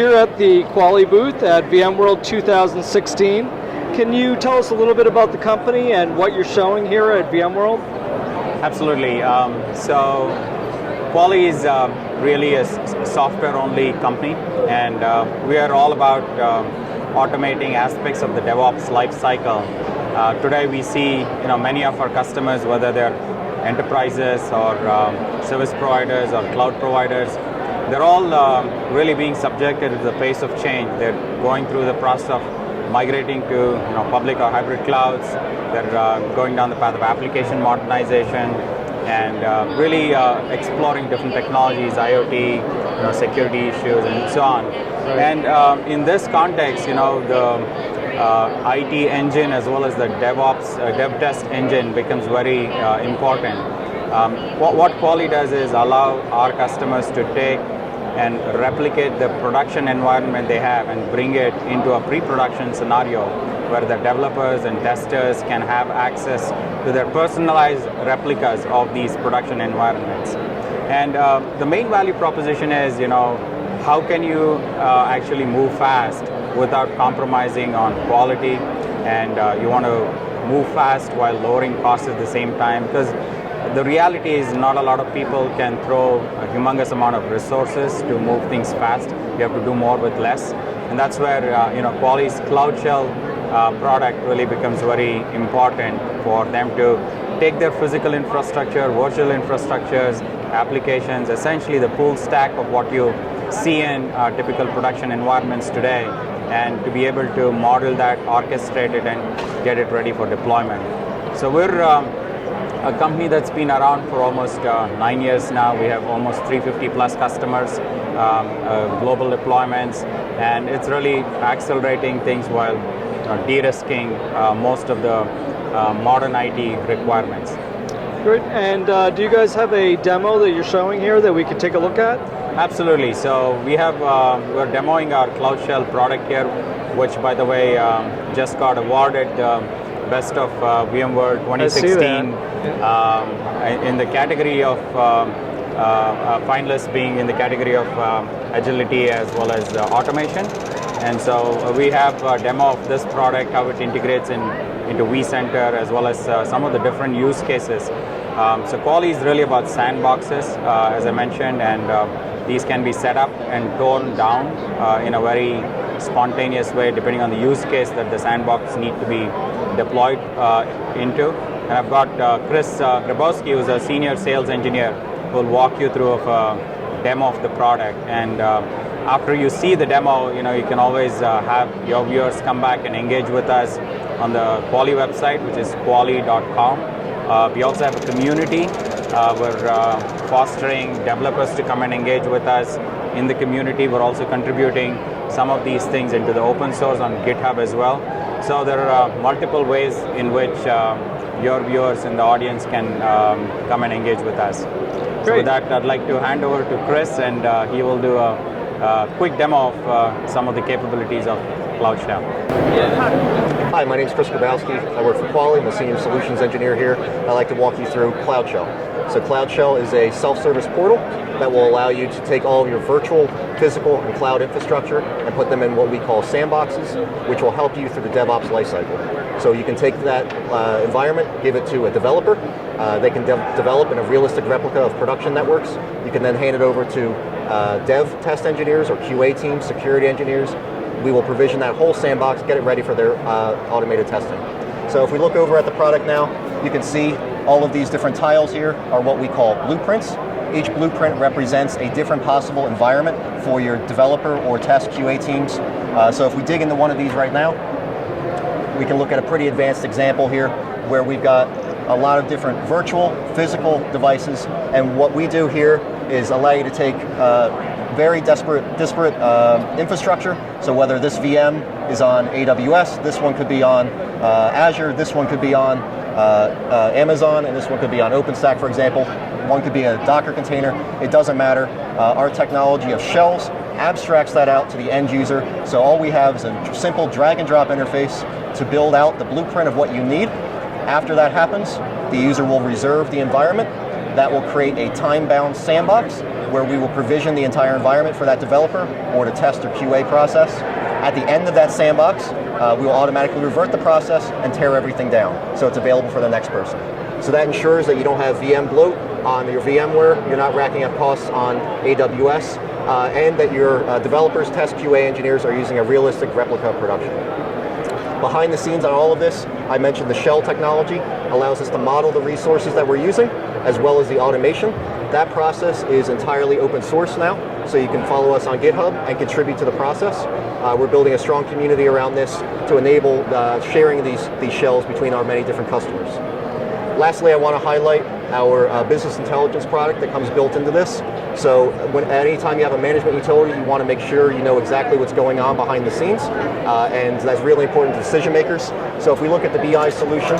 here at the Quali booth at VMworld 2016. Can you tell us a little bit about the company and what you're showing here at VMworld? Absolutely. So Quali is really a software-only company, and we are all about automating aspects of the DevOps lifecycle. Today we see many of our customers, whether they're enterprises or service providers or cloud providers, they're all really being subjected to the pace of change. They're going through the process of migrating to public or hybrid clouds. They're going down the path of application modernization and really exploring different technologies, IoT, security issues, and so on. And in this context, the IT engine as well as the DevOps dev test engine becomes very important. What Quali does is allow our customers to take and replicate the production environment they have and bring it into a pre-production scenario where the developers and testers can have access to their personalized replicas of these production environments. And the main value proposition is, how can you actually move fast without compromising on quality, and you want to move fast while lowering costs at the same time, because the reality is not a lot of people can throw a humongous amount of resources to move things fast. You have to do more with less, and that's where Quali's Cloud Shell product really becomes very important for them to take their physical infrastructure, virtual infrastructures, applications, essentially the full stack of what you see in typical production environments today, and to be able to model that, orchestrate it, and get it ready for deployment. So we're a company that's been around for almost 9 years now. We have almost 350 plus customers, global deployments, and it's really accelerating things while de-risking most of the modern IT requirements. Great. And do you guys have a demo that you're showing here that we can take a look at? Absolutely. So we're demoing our Cloud Shell product here, which, by the way, just got awarded Best of VMworld 2016 in the category of finalists being in the category of agility as well as automation. And so we have a demo of this product, how it integrates into vCenter as well as some of the different use cases. So Quali is really about sandboxes, as I mentioned, and these can be set up and torn down in a very spontaneous way depending on the use case that the sandbox need to be deployed into. And I've got Chris Grabowski, who's a senior sales engineer, who will walk you through a demo of the product. And after you see the demo, you can always have your viewers come back and engage with us on the Quali website, which is quali.com. We also have a community. We're fostering developers to come and engage with us in the community. We're also contributing some of these things into the open source on GitHub as well. So there are multiple ways in which your viewers in the audience can come and engage with us. Great. So with that, I'd like to hand over to Chris, and he will do a quick demo of some of the capabilities of Cloud Shell. Hi, my name is Chris Grabowski. I work for Quali. I'm a senior solutions engineer here. I'd like to walk you through Cloud Shell. So Cloud Shell is a self-service portal that will allow you to take all of your virtual, physical, and cloud infrastructure and put them in what we call sandboxes, which will help you through the DevOps lifecycle. So you can take that environment, give it to a developer. They can develop in a realistic replica of production networks. You can then hand it over to dev test engineers or QA teams, security engineers. We will provision that whole sandbox, get it ready for their automated testing. So if we look over at the product now, you can see all of these different tiles here are what we call blueprints. Each blueprint represents a different possible environment for your developer or test QA teams. So if we dig into one of these right now, we can look at a pretty advanced example here where we've got a lot of different virtual, physical devices. And what we do here is allow you to take very disparate infrastructure. So whether this VM is on AWS, this one could be on Azure, this one could be on Amazon, and this one could be on OpenStack, for example. One could be a Docker container. It doesn't matter. Our technology of shells abstracts that out to the end user. So all we have is a simple drag and drop interface to build out the blueprint of what you need. After that happens, the user will reserve the environment. That will create a time-bound sandbox where we will provision the entire environment for that developer or to test or QA process. At the end of that sandbox, we will automatically revert the process and tear everything down, so it's available for the next person. So that ensures that you don't have VM bloat on your VMware, you're not racking up costs on AWS, and that your developers, test QA engineers are using a realistic replica of production. Behind the scenes on all of this, I mentioned the shell technology allows us to model the resources that we're using, as well as the automation. That process is entirely open source now, so you can follow us on GitHub and contribute to the process. We're building a strong community around this to enable sharing these shells between our many different customers. Lastly, I want to highlight our business intelligence product that comes built into this. So anytime you have a management utility, you want to make sure you know exactly what's going on behind the scenes, and that's really important to decision makers. So if we look at the BI solution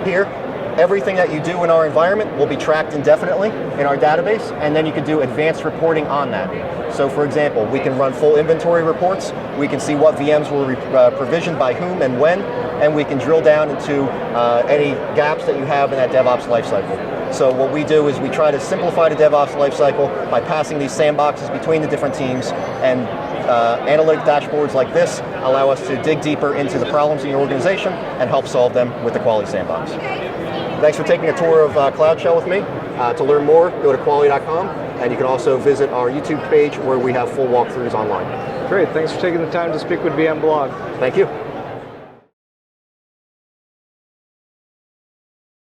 here, everything that you do in our environment will be tracked indefinitely in our database, and then you can do advanced reporting on that. So for example, we can run full inventory reports, we can see what VMs were provisioned by whom and when, and we can drill down into any gaps that you have in that DevOps lifecycle. So what we do is we try to simplify the DevOps lifecycle by passing these sandboxes between the different teams, and analytic dashboards like this allow us to dig deeper into the problems in your organization and help solve them with the Quali Sandbox. Thanks for taking a tour of Cloud Shell with me. To learn more, go to quali.com, and you can also visit our YouTube page where we have full walkthroughs online. Great, thanks for taking the time to speak with VMblog. Thank you.